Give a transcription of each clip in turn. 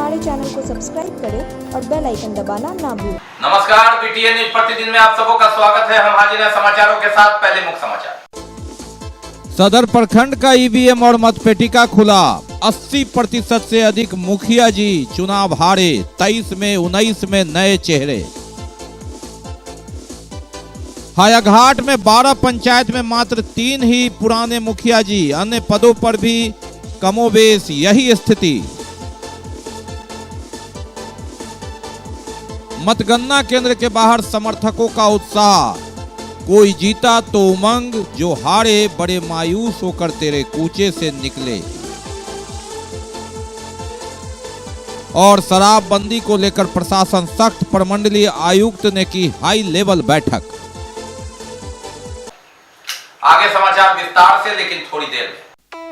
हमारे चैनल को सब्सक्राइब करें और बेल आइकन दबाना ना भूलें। नमस्कार, पीटीएन न्यूज प्रतिदिन में आप सबों का स्वागत है। हम हाजिर हैं समाचारों के साथ। पहले मुख्य समाचार। सदर प्रखंड का ईवीएम और मतपेटिका खुला। 80% से अधिक मुखिया जी चुनाव हारे। 23 में 19 में नए चेहरे। हायाघाट में 12 पंचायत में मात्र 3 ही पुराने मुखिया जी। अन्य पदों पर भी कमोबेश यही स्थिति। मतगणना केंद्र के बाहर समर्थकों का उत्साह। कोई जीता तो उमंग, जो हारे बड़े मायूस होकर तेरे कूचे से निकले। और शराबबंदी को लेकर प्रशासन सख्त। प्रमंडलीय आयुक्त ने की हाई लेवल बैठक। आगे समाचार विस्तार से, लेकिन थोड़ी देर में।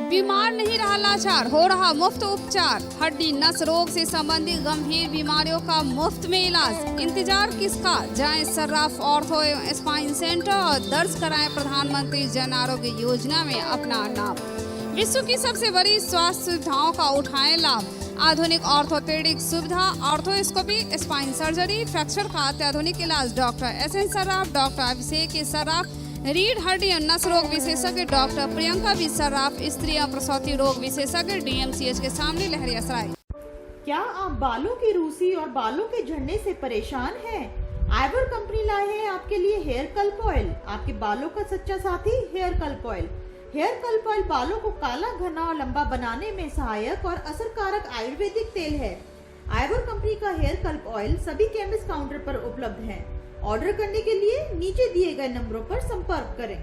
बीमार नहीं रहा लाचार, हो रहा मुफ्त उपचार। हड्डी नस रोग से संबंधित गंभीर बीमारियों का मुफ्त में इलाज। इंतजार किसका, जाएं सर्राफ ऑर्थो एवं स्पाइन सेंटर और दर्ज कराएं प्रधानमंत्री जन आरोग्य योजना में अपना नाम। विश्व की सबसे बड़ी स्वास्थ्य सुविधाओं का उठाएं लाभ। आधुनिक ऑर्थोपेडिक सुविधा, ऑर्थोस्कोपी, स्पाइन सर्जरी, फ्रैक्चर का अत्याधुनिक इलाज। डॉक्टर SN सर्राफ, डॉक्टर अभिषेक सर्राफ, रीढ़ हड्डी और नस रोग विशेषज्ञ डॉक्टर प्रियंका बी सर्राफ, स्त्री और प्रसूति रोग विशेषज्ञ DMCH के सामने लहरियासराय। क्या आप बालों की रूसी और बालों के झड़ने से परेशान हैं? आइवर कंपनी लाए हैं आपके लिए हेयर कल्प ऑयल, आपके बालों का सच्चा साथी हेयर कल्प ऑयल। हेयर कल्प ऑयल बालों को काला, घना और लंबा बनाने में सहायक और असरकारक आयुर्वेदिक तेल है। आइवर कंपनी का हेयर कल्प ऑयल सभी केमिस्ट काउंटर पर उपलब्ध है। ऑर्डर करने के लिए नीचे दिए गए नंबरों पर संपर्क करें।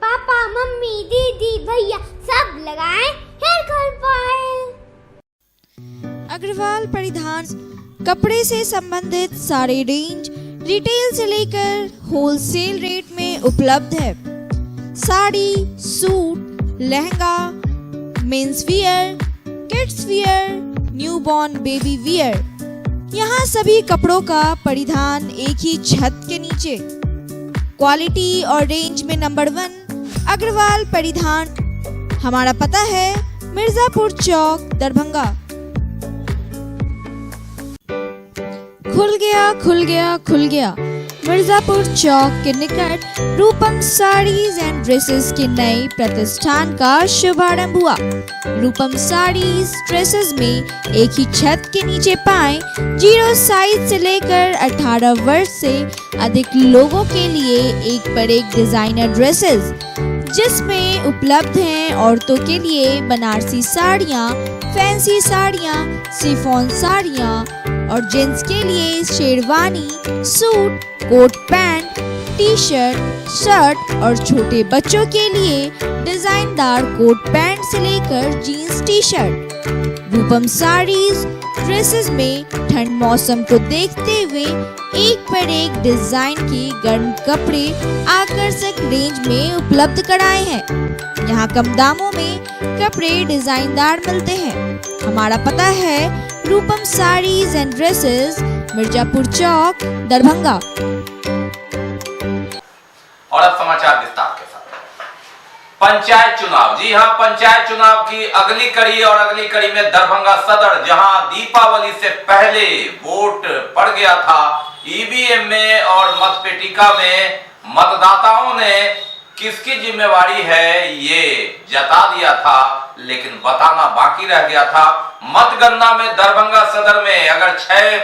पापा, मम्मी, दीदी, भैया सब लगाएं हेयर कल्प ऑयल। अग्रवाल परिधान कपड़े से संबंधित सारे रेंज रिटेल से लेकर होलसेल रेट में उपलब्ध है। Sari, suit, lehenga, men's wear, kids wear, newborn baby wear, यहाँ सभी कपड़ों का परिधान एक ही छत के नीचे। क्वालिटी और रेंज में नंबर 1 अग्रवाल परिधान। हमारा पता है मिर्जापुर चौक, दरभंगा। खुल गया खुल गया खुल गया मिर्जापुर चौक के निकट रूपम साड़ीज एंड ड्रेसेस के नए प्रतिष्ठान का शुभारंभ हुआ। रूपम साड़ीज ड्रेसेस में एक ही छत के नीचे पाएं 0 साइज से लेकर 18 वर्ष से अधिक लोगों के लिए एक पर एक डिजाइनर ड्रेसेस, जिसमें उपलब्ध हैं औरतों के लिए बनारसी साड़ियाँ, फैंसी साड़ियाँ, शिफॉन साड़ियाँ और जेंट्स के लिए sherwani, suit, coat pant, T shirt, shirt और छोटे बच्चों के लिए डिजाइनदार कोट पैंट से लेकर जीन्स टी शर्ट। रूपम साड़ीज ड्रेसेस में ठंड मौसम को देखते हुए एक पर एक डिजाइन के गर्म कपड़े आकर्षक रेंज में उपलब्ध कराए हैं। यहाँ कम दामों में कपड़े डिजाइनदार मिलते हैं। हमारा पता है रूपम साड़ीज एंड ड्रेसेस, मिर्जापुर चौक, दरभंगा। और अब समाचार विस्तार के साथ। पंचायत चुनाव, जी हां, पंचायत चुनाव की अगली कड़ी और अगली कड़ी में दरभंगा सदर, जहां दीपावली से पहले वोट पड़ गया था। ईवीएम में और मतपेटिका में मतदाताओं ने किसकी जिम्मेवारी है ये जता दिया था, लेकिन बताना बाकी रह गया था। मतगणना में दरभंगा सदर में अगर 6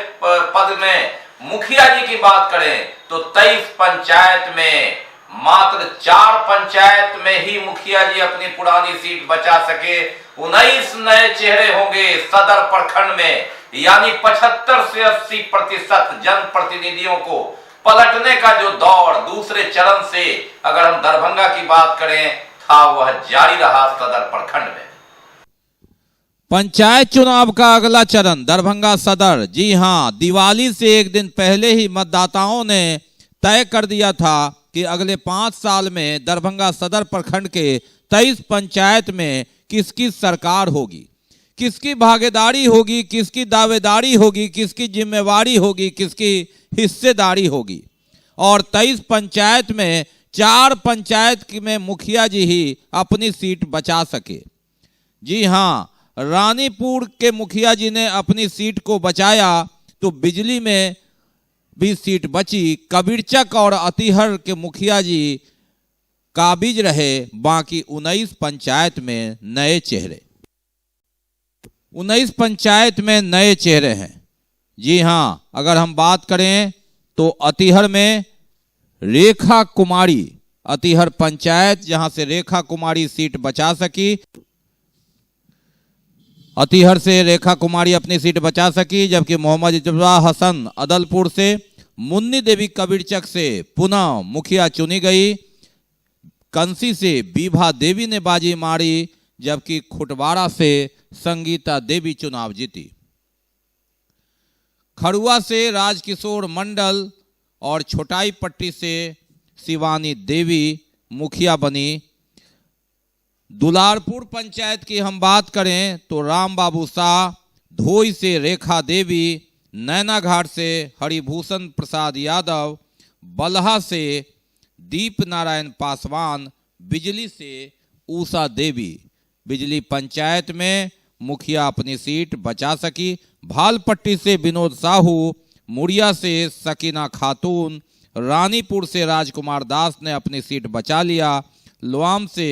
पद में मुखिया जी की बात करें तो 23 पंचायत में मात्र 4 पंचायत में ही मुखिया जी अपनी पुरानी सीट बचा सके। 19 नए चेहरे होंगे सदर प्रखंड में, यानी 75 से 80% जनप्रतिनिधियों को पलटने का जो दौर दूसरे चरण से अगर हम दरभंगा की बात करें था, वह जारी रहा सदर प्रखंड में। पंचायत चुनाव का अगला चरण दरभंगा सदर। जी हां, दिवाली से एक दिन पहले ही मतदाताओं ने तय कर दिया था कि अगले 5 साल में दरभंगा सदर प्रखंड के 23 पंचायत में किसकी सरकार होगी, किसकी भागीदारी होगी, किसकी दावेदारी होगी, किसकी जिम्मेवारी होगी, किसकी हिस्सेदारी होगी। और 23 पंचायत में 4 पंचायत में मुखिया जी ही अपनी सीट बचा सके। जी हां, रानीपुर के मुखिया जी ने अपनी सीट को बचाया तो बिजली में भी सीट बची। कबीरचक और अतिहर के मुखिया जी काबिज रहे। बाकी 19 पंचायत में नए चेहरे, 19 पंचायत में नए चेहरे हैं। जी हां, अगर हम बात करें तो अतिहर में रेखा कुमारी, अतिहर पंचायत जहां से रेखा कुमारी सीट बचा सकी, अतिहर से रेखा कुमारी अपनी सीट बचा सकी। जबकि मोहम्मद इजबा हसन अदलपुर से, मुन्नी देवी कबीरचक से पुनः मुखिया चुनी गई। कंसी से बीभा देवी ने बाजी मारी, जबकि खुटवाड़ा से संगीता देवी चुनाव जीती। खड़ुआ से राजकिशोर मंडल और छोटाई पट्टी से शिवानी देवी मुखिया बनी। दुलारपुर पंचायत की हम बात करें तो राम बाबू शाह, धोई से रेखा देवी, नैनाघाट से हरिभूषण प्रसाद यादव, बलहा से दीप नारायण पासवान, बिजली से उषा देवी। बिजली पंचायत में मुखिया अपनी सीट बचा सकी। भालपट्टी से विनोद साहू, मुड़िया से सकीना खातून, रानीपुर से राजकुमार दास ने अपनी सीट बचा लिया। लोआम से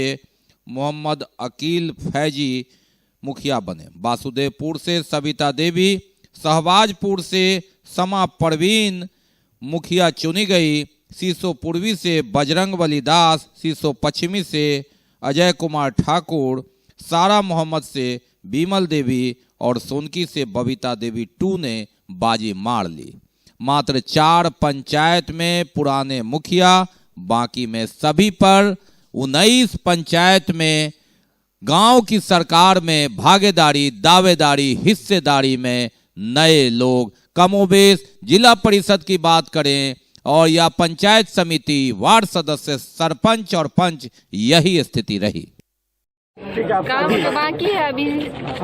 मोहम्मद अकील फैजी मुखिया बने। वासुदेवपुर से सविता देवी, शहबाजपुर से समा परवीन मुखिया चुनी गई। सीसो पूर्वी से बजरंगबली दास, सीसो पश्चिमी से अजय कुमार ठाकुर, सारा मोहम्मद से बीमल देवी और सोनकी से बबीता देवी 2 ने बाजी मार ली। मात्र 4 पंचायत में पुराने मुखिया, बाकी में सभी पर 19 पंचायत में गांव की सरकार में भागीदारी, दावेदारी, हिस्सेदारी में नए लोग। कमोबेश जिला परिषद की बात करें और या पंचायत समिति, वार्ड सदस्य, सरपंच और पंच, यही स्थिति रही। काम तो बाकी है, अभी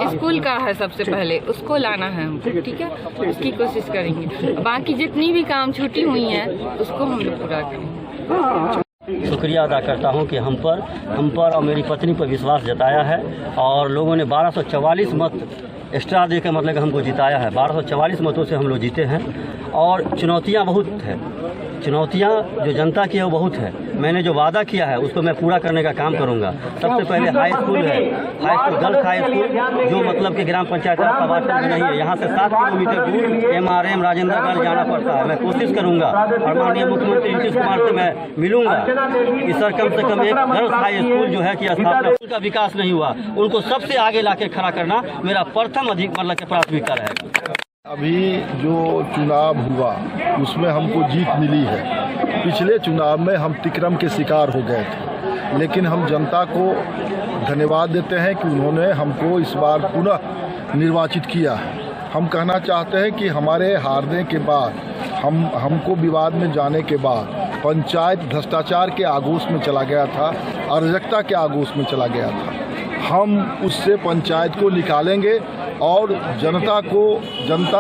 स्कूल का है, सबसे पहले उसको लाना है हमको, ठीक है, उसकी कोशिश करेंगे। बाकी जितनी भी काम छुट्टी हुई हैं उसको हम लोग पूरा करेंगे। शुक्रिया अदा करता हूं कि हम पर और मेरी पत्नी पर विश्वास जताया है और लोगों ने 1244 मत एक्स्ट्रा देकर मतलब हमको जिताया है। 1244 मतों से हम लोग जीते हैं और चुनौतियां बहुत है, चुनौतियां जो जनता की है वो बहुत है। मैंने जो वादा किया है उसको मैं पूरा करने का काम करूंगा। सबसे पहले हाई स्कूल है, high school, girls high school जो मतलब कि ग्राम पंचायत का नहीं है, यहाँ से 7 किलोमीटर दूर MRM राजेंद्रगढ़ जाना पड़ता है। मैं कोशिश करूंगा और माननीय मुख्यमंत्री नीतीश कुमार से मैं मिलूंगा कि सर कम से कम एक गर्ल्स हाई स्कूल जो है कि स्थापना का विकास नहीं हुआ, उनको सबसे आगे लाके खड़ा करना मेरा प्रथम अधिक मतलब की प्राथमिकता रहेगा। अभी जो चुनाव हुआ उसमें हमको जीत मिली है। पिछले चुनाव में हम तिक्रम के शिकार हो गए थे, लेकिन हम जनता को धन्यवाद देते हैं कि उन्होंने हमको इस बार पुनः निर्वाचित किया है। हम कहना चाहते हैं कि हमारे हारने के बाद हमको विवाद में जाने के बाद पंचायत भ्रष्टाचार के आगोश में चला गया था, अराजकता के आगोश में चला गया था। हम उससे पंचायत को निकालेंगे और जनता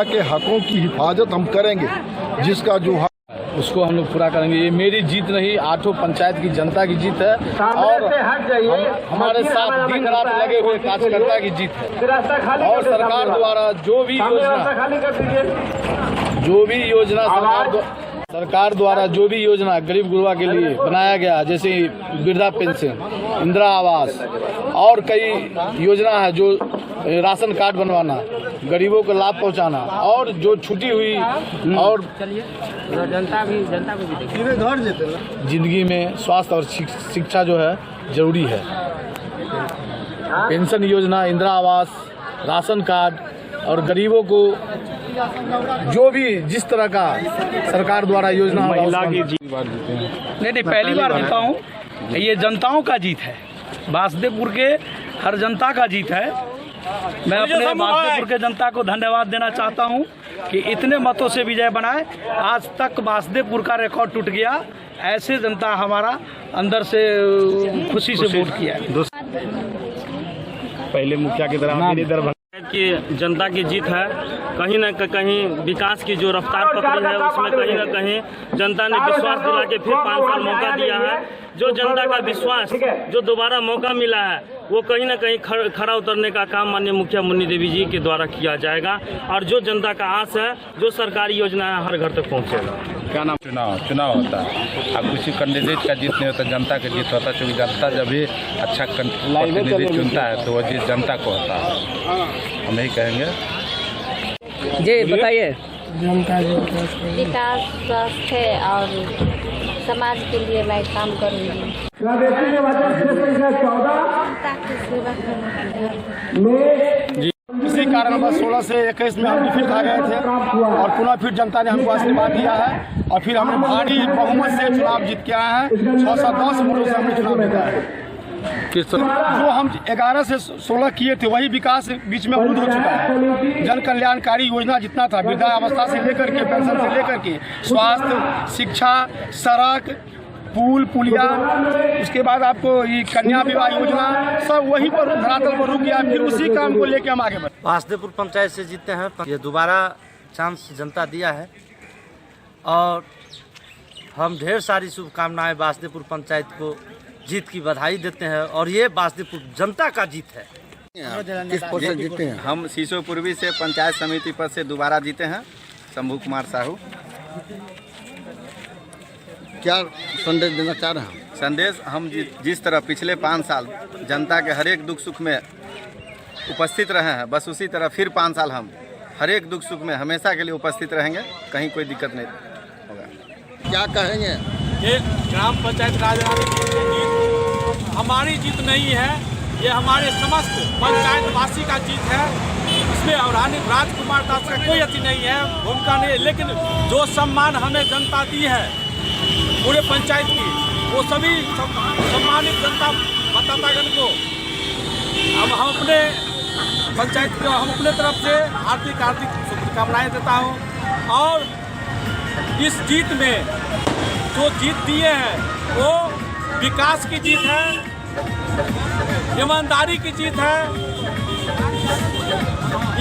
के हकों की हिफाजत हम करेंगे। जिसका जो हक उसको हम लोग पूरा करेंगे। ये मेरी जीत नहीं, 8 पंचायत की जनता की जीत है और हमारे साथ दिन रात लगे हुए कार्यकर्ता की जीत है। और सरकार द्वारा जो भी योजना गरीब गुरबा के लिए बनाया गया, जैसे वृद्धा पेंशन, इंदिरा आवास और कई योजना है, जो राशन कार्ड बनवाना, गरीबों को लाभ पहुंचाना और जो छुट्टी हुई और जनता को भी घर देते ना। जिंदगी में स्वास्थ्य और शिक्षा जो है जरूरी है। पेंशन योजना, इंदिरा आवास, राशन कार्ड और गरीबों को जो भी जिस तरह का सरकार द्वारा योजना महिला की नहीं पहली बार जीता हूँ। ये जनताओं का जीत है, वासुदेवपुर के हर जनता का जीत है। मैं अपने वासुदेवपुर के जनता को धन्यवाद देना चाहता हूं कि इतने मतों से विजय बनाए। आज तक वासुदेवपुर का रिकॉर्ड टूट गया, ऐसे जनता हमारा अंदर से खुशी से वोट किया। पहले मुखिया की तरह की जनता की जीत है। कहीं न कहीं विकास की जो रफ्तार पकड़ी है उसमें कहीं न कहीं जनता ने विश्वास दिला के फिर 5 साल मौका दिया है। जो जनता का विश्वास, जो दोबारा मौका मिला है वो कहीं ना कहीं खरा उतरने का काम माननीय मुखिया मुन्नी देवी जी के द्वारा किया जाएगा और जो जनता का आस है, जो सरकारी योजना है, हर घर तक पहुँचेगा। क्या नाम? चुनाव होता है। अब किसी कैंडिडेट का जीत नहीं होता, जनता का जीत होता है, क्योंकि जनता जब भी अच्छा प्रतिनिधि चुनता है तो वो जीत जनता को होता है। हम यही कहेंगे। जी बताइए। विकास, स्वास्थ्य और समाज के लिए मैं काम करूँगी। इसी कारण बस 16 से 21 में हम फिर खा गए थे और पुनः फिर जनता ने हमको आशीर्वाद दिया है और फिर हमने भारी बहुमत से चुनाव जीत के आए हैं। 610 वोटों से हमने चुनाव जीता है। जो हम 11 से 16 किए थे वही विकास बीच में अवरुद्ध हो चुका है। जन कल्याणकारी योजना जितना था, वृद्धावस्था से लेकर के पेंशन से लेकर के स्वास्थ्य, शिक्षा, सड़क, पुल पुलिया, उसके बाद आपको ये कन्या विवाह योजना, सब वहीं पर धरातल पर रुक गया। फिर उसी काम को लेके हम आगे बढ़े। वासदेवपुर पंचायत से जीते हैं। ये दोबारा चांस जनता दिया है और हम ढेर सारी शुभकामनाएं वासदेवपुर पंचायत को जीत की बधाई देते हैं और ये वासदेवपुर जनता का जीत है। किस पद से जीते हैं? हम सीसो पूर्वी से पंचायत समिति पद से दोबारा जीते हैं, शंभू कुमार साहू। क्या संदेश देना चाह रहे हैं? संदेश हम जिस तरह पिछले 5 साल जनता के हर एक दुख सुख में उपस्थित रहे हैं, बस उसी तरह फिर 5 साल हम हर एक दुख सुख में हमेशा के लिए उपस्थित रहेंगे, कहीं कोई दिक्कत नहीं होगा। क्या कहेंगे? ये ग्राम पंचायत राज हमारी जीत नहीं है, ये हमारे समस्त पंचायत वासी का जीत है। इसमें राजकुमार दास का कोई अति नहीं है, भूमिका नहीं है, लेकिन जो सम्मान हमें जनता दी है पूरे पंचायत की, वो सभी सम्मानित जनता मतदातागण को हम अपने पंचायत को हम अपने तरफ से हार्दिक शुभकामनाएं देता हूँ। और इस जीत में जो जीत दिए हैं वो विकास की जीत है, ईमानदारी की जीत है,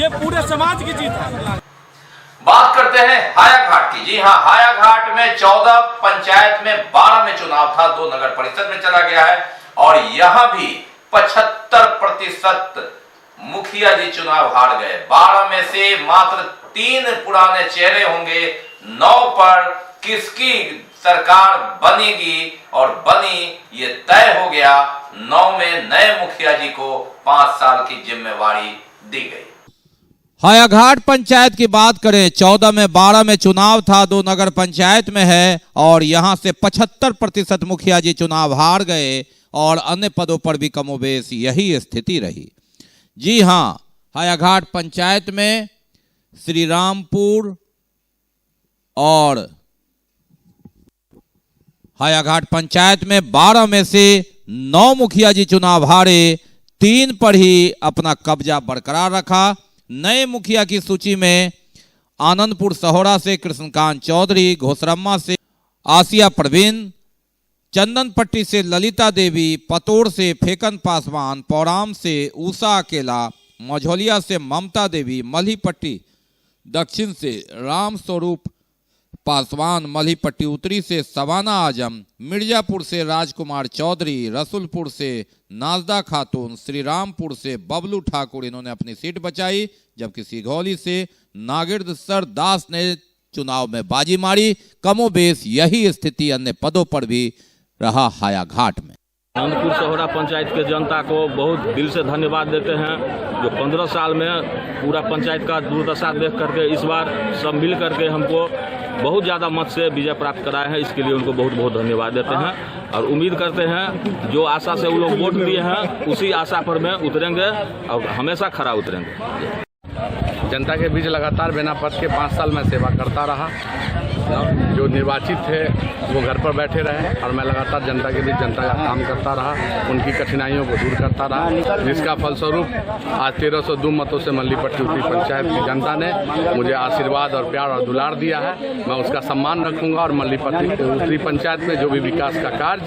ये पूरे समाज की जीत है। बात करते हैं हायाघाट की। जी हाँ, हायाघाट में 14 पंचायत में 12 में चुनाव था, 2 नगर परिषद में चला गया है और यहां भी 75% मुखिया जी चुनाव हार गए। 12 में से मात्र 3 पुराने चेहरे होंगे। 9 पर किसकी सरकार बनेगी और बनी ये तय हो गया। 9 में नए मुखिया जी को 5 साल की जिम्मेवारी दी गई। हायाघाट पंचायत की बात करें, 14 में 12 में चुनाव था, 2 नगर पंचायत में है और यहां से 75% मुखिया जी चुनाव हार गए और अन्य पदों पर भी कमोबेश यही स्थिति रही। जी हां, हायाघाट पंचायत में श्री रामपुर और हायाघाट पंचायत में 12 में से 9 मुखिया जी चुनाव हारे, 3 पर ही अपना कब्जा बरकरार रखा। नए मुखिया की सूची में आनंदपुर सहोरा से कृष्णकांत चौधरी, घोसरम्मा से आसिया परवीन, चंदनपट्टी से ललिता देवी, पतोड़ से फेकन पासवान, पौराम से ऊषा अकेला, मझौलिया से ममता देवी, मल्हीपट्टी दक्षिण से राम स्वरूप पासवान, मल्हीपट्टी उत्तरी से सवाना आजम, मिर्जापुर से राजकुमार चौधरी, रसुलपुर से नाजदा खातून, श्री रामपुर से बबलू ठाकुर इन्होंने अपनी सीट बचाई, जबकि सिघौली से नागिरसर दास ने चुनाव में बाजी मारी। कमोबेश यही स्थिति अन्य पदों पर भी रहा हायाघाट में। आनंदपुर सहोरा पंचायत के जनता को बहुत दिल से धन्यवाद देते हैं, जो 15 साल में पूरा पंचायत का दुर्दशा देख करके इस बार सब मिल करके हमको बहुत ज़्यादा मत से विजय प्राप्त कराए हैं। इसके लिए उनको बहुत बहुत धन्यवाद देते हैं और उम्मीद करते हैं जो आशा से वो लोग वोट दिए हैं उसी आशा पर में उतरेंगे और हमेशा खरा उतरेंगे। जनता के बीच लगातार बिना पद के 5 साल में सेवा करता रहा। जो निर्वाचित थे वो घर पर बैठे रहे और मैं लगातार जनता के बीच जनता का काम करता रहा, उनकी कठिनाइयों को दूर करता रहा, जिसका फलस्वरूप आज 1302 मतों से मल्हीपट्टी उत्तरी पंचायत की जनता ने मुझे आशीर्वाद और प्यार और दुलार दिया है। मैं उसका सम्मान रखूंगा और मल्हीपट्टी उत्तरी पंचायत में जो भी विकास का कार्य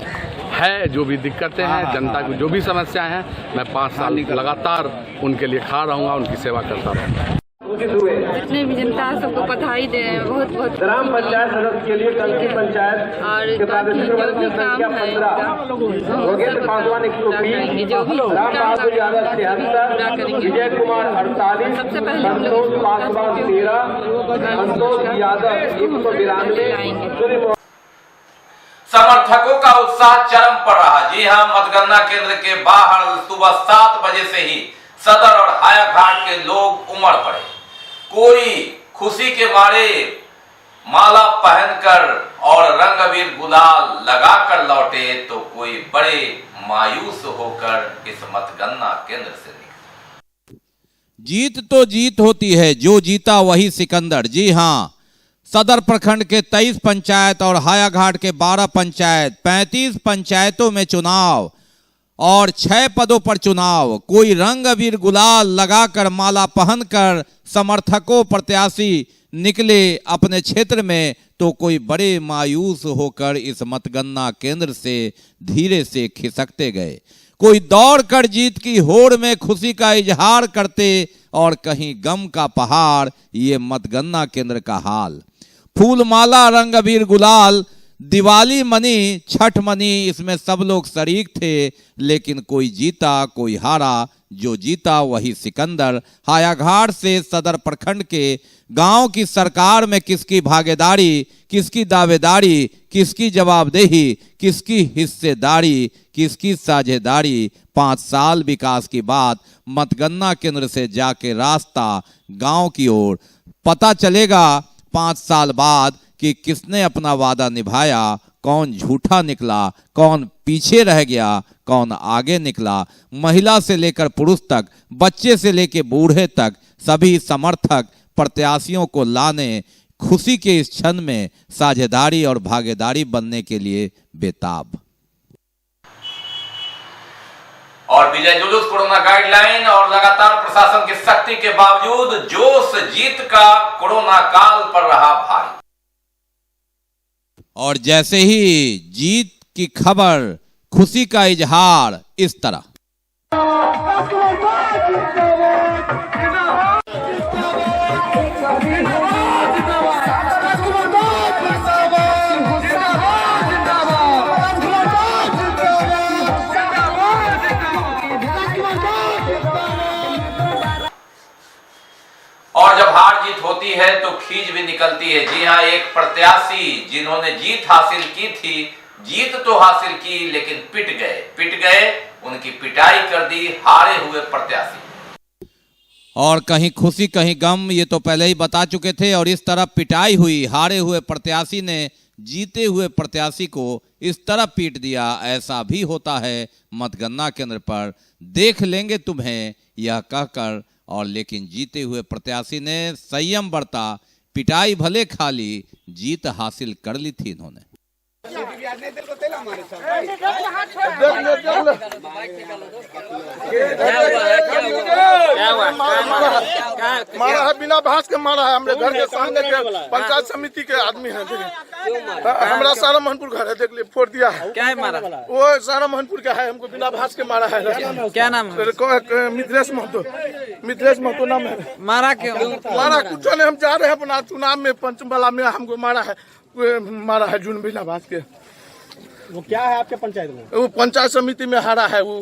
है, जो भी दिक्कतें हैं, जनता की जो भी समस्याएं हैं, मैं 5 साल लगातार उनके लिए खड़ा रहूंगा, उनकी सेवा करता रहूंगा। नामांकित हुए जितने भी जनता सबको बधाई दे रहे हैं, बहुत बहुत ग्राम पंचायत सदस्य के लिए कल की पंचायत और के प्रादेशिक जो भी काम है 15 योगेंद्र पासवान 120, राम बहादुर यादव 76, विजय कुमार 48, संतोष पासवान 13, संतोष यादव 192। समर्थकों का उत्साह चरम पर रहा। जी हां, मतगणना केंद्र के बाहर सुबह 7 बजे से ही सदर और हायाघाट के लोग उमड़ पड़े। कोई खुशी के मारे माला पहनकर और रंग अबीर गुलाल लगाकर लौटे, तो कोई बड़े मायूस होकर इस मतगणना केंद्र से निकले। जीत तो जीत होती है, जो जीता वही सिकंदर। जी हां, सदर प्रखंड के 23 पंचायत और हायाघाट के 12 पंचायत, 35 पंचायतों में चुनाव और 6 पदों पर चुनाव। कोई रंग अबीर गुलाल लगाकर माला पहनकर समर्थकों प्रत्याशी निकले अपने क्षेत्र में, तो कोई बड़े मायूस होकर इस मतगणना केंद्र से धीरे से खिसकते गए। कोई दौड़कर जीत की होड़ में खुशी का इजहार करते और कहीं गम का पहाड़। ये मतगणना केंद्र का हाल। फूलमाला, रंग अबीर गुलाल, दिवाली मनी, छठ मनी, इसमें सब लोग शरीक थे, लेकिन कोई जीता कोई हारा। जो जीता वही सिकंदर। हायाघाट से सदर प्रखंड के गांव की सरकार में किसकी भागीदारी, किसकी दावेदारी, किसकी जवाबदेही, किसकी हिस्सेदारी, किसकी साझेदारी। 5 साल विकास की बात, मतगणना केंद्र से जाके रास्ता गांव की ओर। पता चलेगा 5 साल बाद कि किसने अपना वादा निभाया, कौन झूठा निकला, कौन पीछे रह गया, कौन आगे निकला। महिला से लेकर पुरुष तक, बच्चे से लेकर बूढ़े तक, सभी समर्थक प्रत्याशियों को लाने खुशी के इस क्षण में साझेदारी और भागीदारी बनने के लिए बेताब। और विजय जुलूस, कोरोना गाइडलाइन और लगातार प्रशासन की सख्ती के बावजूद जोश जीत का कोरोना काल पर रहा भारी। और जैसे ही जीत की खबर, खुशी का इजहार इस तरह। और जब हार जीत होती है तो खींच भी निकलती है। जी हां, एक प्रत्याशी जिन्होंने जीत हासिल की थी, जीत तो हासिल की लेकिन पिट गए, उनकी पिटाई कर दी हारे हुए प्रत्याशी। और कहीं खुशी कहीं गम, ये तो पहले ही बता चुके थे। और इस तरह पिटाई हुई, हारे हुए प्रत्याशी ने जीते हुए प्रत्याशी को इस तरह पीट दिया। ऐसा भी होता है मतगणना केंद्र पर, देख लेंगे तुम्हें यह कहकर। और लेकिन जीते हुए प्रत्याशी ने संयम बरता, पिटाई भले खा ली, जीत हासिल कर ली थी इन्होंने। मारा है, बिना बहस के मारा है। हमरे घर के सामने के पंचायत समिति के आदमी है। हमारा सारा महनपुर घर है, देख लिए, फोड़ दिया है। क्या है मारा? वो सारा महनपुर का है, हमको बिना बहस के मारा है। क्या नाम है? मिथिलेश महतो नाम है। मारा क्यों? मारा कुछ नहीं, हम जा रहे हैं अपना चुनाव में, पंचमला में हमको मारा है जून बिना बात के। वो क्या है आपके पंचायत में? वो पंचायत समिति में हारा है वो।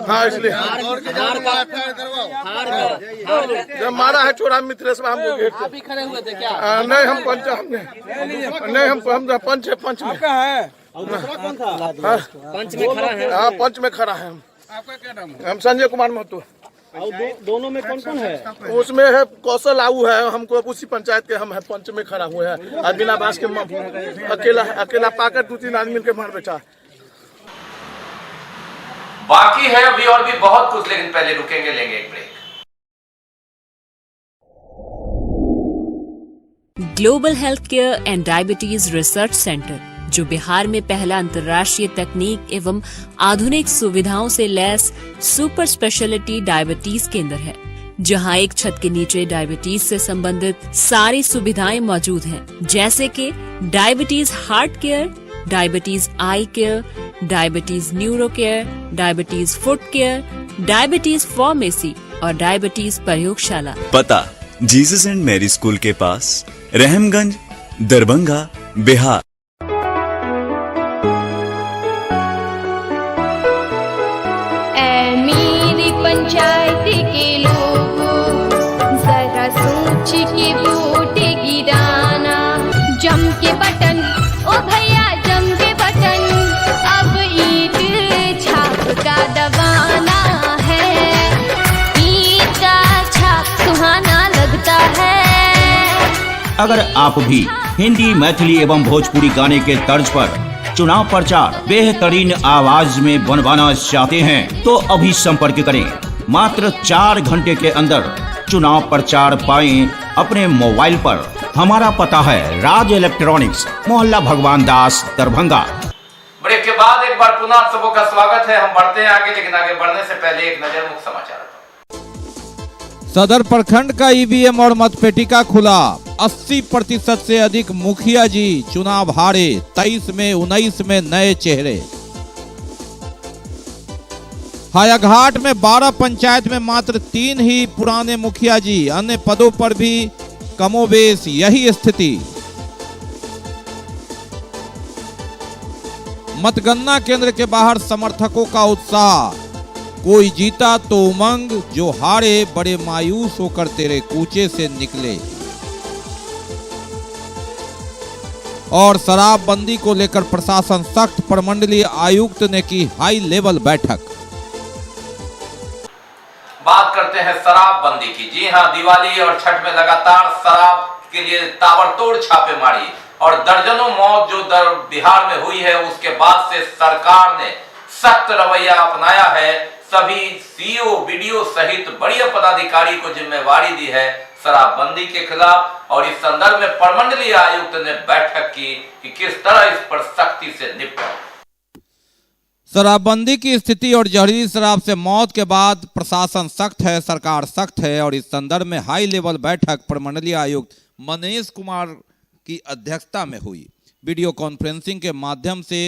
हाँ, इसलिए जब मारा है छोरा मिथिलेश हमको गेट पे। खड़े हुए थे क्या? नहीं, हम पंच में। पंच में खड़ा है। हाँ, पंच में खड़ा है। आपका क्या नाम है? हम संजय कुमार महतो। दोनों में कौन कौन है? उसमें है कौशल आऊ है, हमको उसी पंचायत के हम है, पंच में खड़ा हुए हैं। और बिना बास के अकेला पाकर 2-3 आदमी मिलकर मार बैठा। बाकी है अभी और भी बहुत कुछ, लेकिन पहले रुकेंगे, लेंगे एक break. Global health care and diabetes research centre, जो बिहार में पहला अंतर्राष्ट्रीय तकनीक एवं आधुनिक सुविधाओं से लैस सुपर स्पेशलिटी डायबिटीज केंद्र है, जहां एक छत के नीचे डायबिटीज से संबंधित सारी सुविधाएं मौजूद हैं, जैसे कि diabetes heart care, diabetes eye care, diabetes neuro care, diabetes foot care, diabetes pharmacy, और डायबिटीज प्रयोगशाला। पता जीसस एंड मैरी स्कूल के पास, रहमगंज, दरभंगा, बिहार। मेरी पंचायत के लोगों, जरा सोच के वोट गिराना। जम के बटन, ओ भैया जम के बटन, अब ईंट छाप का दबाना है। ईंट का छाप सुहाना लगता है। अगर आप भी हिंदी, मैथिली एवं भोजपुरी गाने के तर्ज पर चुनाव प्रचार बेहतरीन आवाज में बनवाना चाहते हैं तो अभी संपर्क करें। मात्र 4 घंटे के अंदर चुनाव प्रचार पाएं अपने मोबाइल पर। हमारा पता है राज इलेक्ट्रॉनिक्स, मोहल्ला भगवान दास, दरभंगा। ब्रेक के बाद एक बार पुनः आप सबों का स्वागत है। हम बढ़ते हैं आगे, लेकिन आगे बढ़ने से पहले एक नजर मुख्य समाचार पर। सदर प्रखंड का ईवीएम और मतपेटिका खुला। 80% से अधिक मुखिया जी चुनाव हारे। 23 में 19 में नए चेहरे। हायाघाट में 12 पंचायत में मात्र 3 ही पुराने मुखिया जी। अन्य पदों पर भी कमोबेश यही स्थिति। मतगणना केंद्र के बाहर समर्थकों का उत्साह। कोई जीता तो उमंग, जो हारे बड़े मायूस होकर तेरे कूचे से निकले। और शराबबंदी को लेकर प्रशासन सख्त। प्रमंडलीय आयुक्त ने की हाई लेवल बैठक। बात करते हैं शराबबंदी की। जी हां, दिवाली और छठ में लगातार शराब के लिए ताबड़तोड़ छापेमारी और दर्जनों मौत जो बिहार में हुई है, उसके बाद से सरकार ने सख्त रवैया अपनाया है। सभी सीओ, बीडीओ सहित बड़ी पदाधिकारी को जिम्मेवारी दी है शराबबंदी के खिलाफ। और इस संदर्भ में प्रमंडलीय आयुक्त ने बैठक की कि किस तरह इस पर सख्ती से निपटें। शराबबंदी की स्थिति और जहरीली शराब से मौत के बाद प्रशासन सख्त है, सरकार सख्त है। और इस संदर्भ में हाई लेवल बैठक प्रमंडलीय आयुक्त मनीष कुमार की अध्यक्षता में हुई। वीडियो कॉन्फ्रेंसिंग के माध्यम से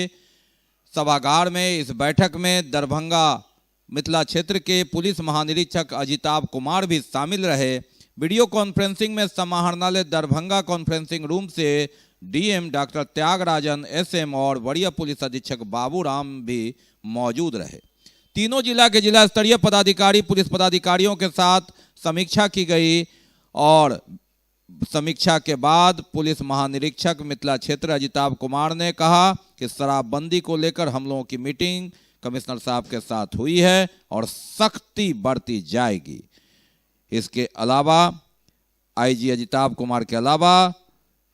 सभागार में इस बैठक में दरभंगा मिथिला क्षेत्र के पुलिस महानिरीक्षक अजिताभ कुमार भी शामिल रहे। वीडियो कॉन्फ्रेंसिंग में समाहरणालय दरभंगा कॉन्फ्रेंसिंग रूम से डीएम डॉक्टर त्यागराजन, एसएम और वरीय पुलिस अधीक्षक बाबूराम भी मौजूद रहे। तीनों जिला के जिला स्तरीय पदाधिकारी, पुलिस पदाधिकारियों के साथ समीक्षा की गई। और समीक्षा के बाद पुलिस महानिरीक्षक मिथिला क्षेत्र अजिताभ कुमार ने कहा कि शराबबंदी को लेकर हम लोगों की मीटिंग कमिश्नर साहब के साथ हुई है और सख्ती बरती जाएगी। इसके अलावा आईजी अजिताभ कुमार के अलावा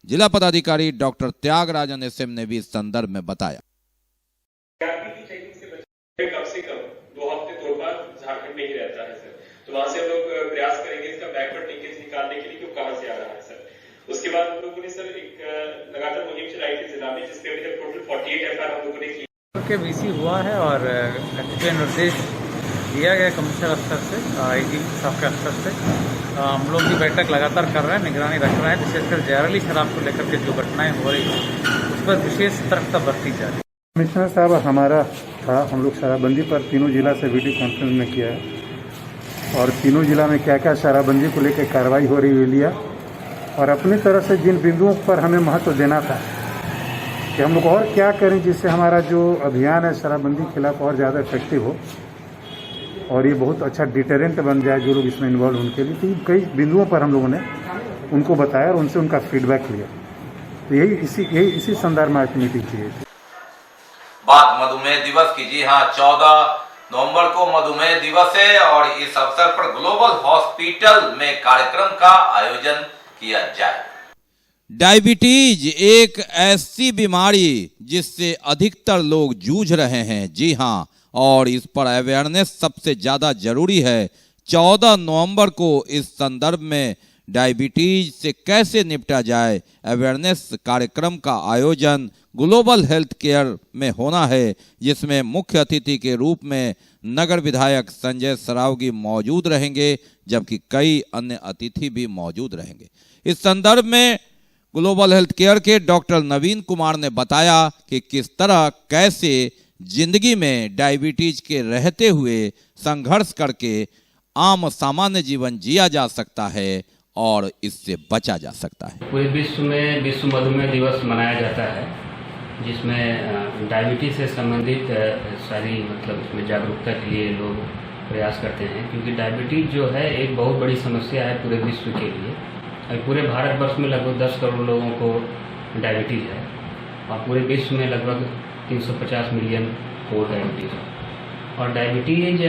जिला पदाधिकारी डॉक्टर त्यागराजन, एसएम ने भी इस संदर्भ में बताया। कम से कम 2 हफ्ते तो झारखंड में ही रहता है सर, तो वहां से हम लोग प्रयास करेंगे इसका बैकवर्ड लिंकेज निकालने के लिए क्यों कहां से आ रहा है सर। उसके बाद हम लोगों ने सर एक लगातार मुहिम चलाई थी जिला में, जिसके अभी तक टोटल 48 एफआईआर हम लोगों ने की के बीसी हुआ है। और निर्देश दिया गया कमिश्नर स्तर से, आईजी साहब के स्तर से। हम लोग की बैठक लगातार कर रहे हैं, निगरानी रख रहे हैं। विशेषकर जहरीली शराब को लेकर के जो घटनाएं हो रही हैं उस पर विशेष सतर्कता बरती जा रही है। कमिश्नर साहब हमारा था, हम लोग शराबबंदी पर तीनों जिला से वीडियो कॉन्फ्रेंस में किया है और तीनों जिला में क्या क्या शराबबंदी को लेकर कार्रवाई हो रही है लिया। और अपनी तरफ से जिन बिंदुओं पर हमें महत्व देना था कि हम लोग और क्या करें जिससे हमारा जो अभियान है शराबबंदी के खिलाफ और ज़्यादा इफेक्टिव हो और ये बहुत अच्छा डिटरेंट बन जाए जो लोग इसमें इन्वॉल्व उनके लिए। तो कई बिंदुओं पर हम लोगों ने उनको बताया और उनसे उनका फीडबैक लिया। तो यही इसी संदर्भ में आज मीटिंग की थी। बात मधुमेह दिवस की। जी हाँ, 14 नवंबर को मधुमेह दिवस है और इस अवसर पर ग्लोबल हॉस्पिटल में कार्यक्रम का आयोजन किया जाए। डायबिटीज एक ऐसी बीमारी जिससे अधिकतर लोग जूझ रहे हैं। जी हाँ, और इस पर अवेयरनेस सबसे ज़्यादा जरूरी है। 14 नवंबर को इस संदर्भ में डायबिटीज से कैसे निपटा जाए अवेयरनेस कार्यक्रम का आयोजन ग्लोबल हेल्थ केयर में होना है, जिसमें मुख्य अतिथि के रूप में नगर विधायक संजय सरावगी मौजूद रहेंगे, जबकि कई अन्य अतिथि भी मौजूद रहेंगे। इस संदर्भ में ग्लोबल हेल्थ केयर के डॉक्टर नवीन कुमार ने बताया कि किस तरह कैसे जिंदगी में डायबिटीज के रहते हुए संघर्ष करके आम सामान्य जीवन जिया जा सकता है और इससे बचा जा सकता है। पूरे विश्व में विश्व मधुमेह दिवस मनाया जाता है, जिसमें डायबिटीज से संबंधित सारी मतलब इसमें जागरूकता के लिए लोग प्रयास करते हैं, क्योंकि डायबिटीज जो है एक बहुत बड़ी समस्या है पूरे विश्व के लिए। अभी पूरे भारतवर्ष में लगभग 10 करोड़ लोगों को डायबिटीज है और पूरे विश्व में लगभग 350 मिलियन को डायबिटीज है। और डायबिटीज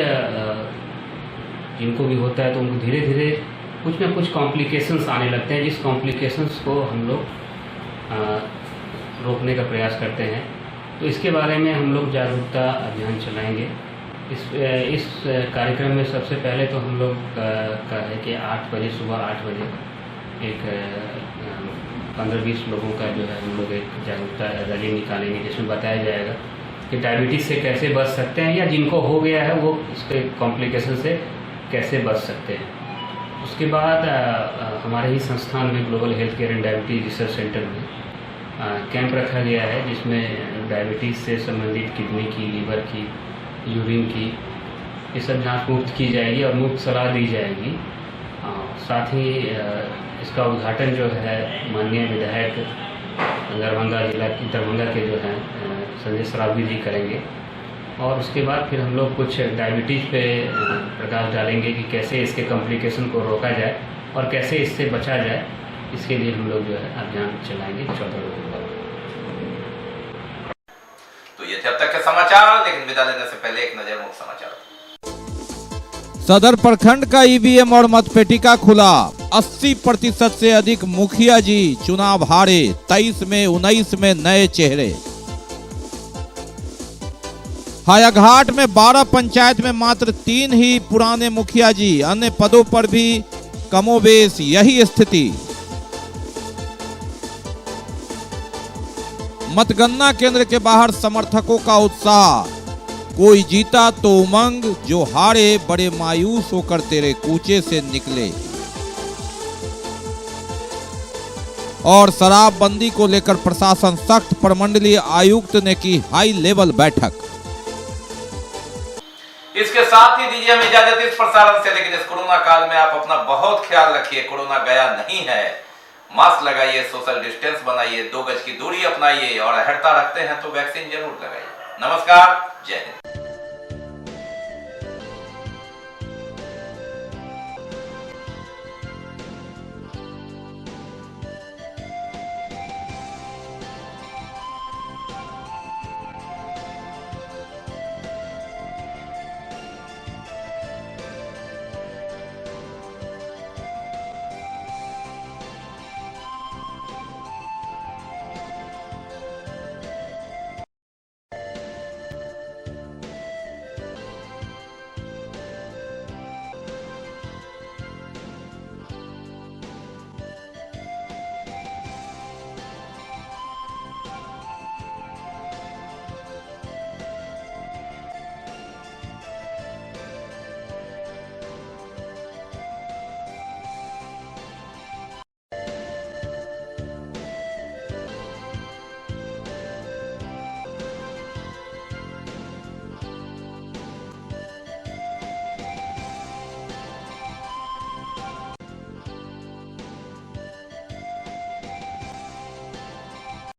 जिनको भी होता है तो उनको धीरे धीरे कुछ ना कुछ कॉम्प्लिकेशंस आने लगते हैं, जिस कॉम्प्लिकेशंस को हम लोग रोकने का प्रयास करते हैं। तो इसके बारे में हम लोग जागरूकता अभियान चलाएंगे। इस कार्यक्रम में सबसे पहले तो हम लोग का है कि 8 बजे सुबह 8 बजे एक 15-20 लोगों का जो है हम लोग एक जागरूकता रैली निकालेंगे, जिसमें बताया जाएगा कि डायबिटीज़ से कैसे बच सकते हैं या जिनको हो गया है वो इसके कॉम्प्लिकेशन से कैसे बच सकते हैं। उसके बाद हमारे ही संस्थान में global health care and diabetes research centre में कैंप रखा गया है, जिसमें डायबिटीज़ से संबंधित किडनी की, लीवर की, यूरिन की ये सब जांच मुफ्त की जाएगी और मुफ्त सलाह दी जाएगी। साथ ही इसका उद्घाटन जो है माननीय विधायक दरभंगा के जो हैं संजय सरावगी जी करेंगे। और उसके बाद फिर हम लोग कुछ डायबिटीज़ पे प्रकाश डालेंगे कि कैसे इसके कॉम्प्लिकेशन को रोका जाए और कैसे इससे बचा जाए। इसके लिए हम लोग जो है अभियान चलाएंगे 14 लोगों का। तो ये थे अब तक के समाचार, लेकिन विदा लेने से पहले एक नजर मुख्य समाचार। सदर प्रखंड का ईवीएम और मतपेटिका खुला, 80% से अधिक मुखिया जी चुनाव हारे, 23 में 19 में नए चेहरे। हायाघाट में 12 पंचायत में मात्र 3 ही पुराने मुखिया जी, अन्य पदों पर भी कमोबेश यही स्थिति। मतगणना केंद्र के बाहर समर्थकों का उत्साह, कोई जीता तो उमंग, जो हारे बड़े मायूस होकर तेरे कूचे से निकले। और शराबबंदी को लेकर प्रशासन सख्त, प्रमंडलीय आयुक्त ने की हाई लेवल बैठक। इसके साथ ही दीजिए हमें इजाजत इस प्रसारण से, लेकिन इस कोरोना काल में आप अपना बहुत ख्याल रखिए। कोरोना गया नहीं है, मास्क लगाइए, सोशल डिस्टेंस बनाइए, 2 गज की दूरी अपनाइए और अहड़ता रखते हैं तो वैक्सीन जरूर लगाइए। नमस्कार, जय हिंद।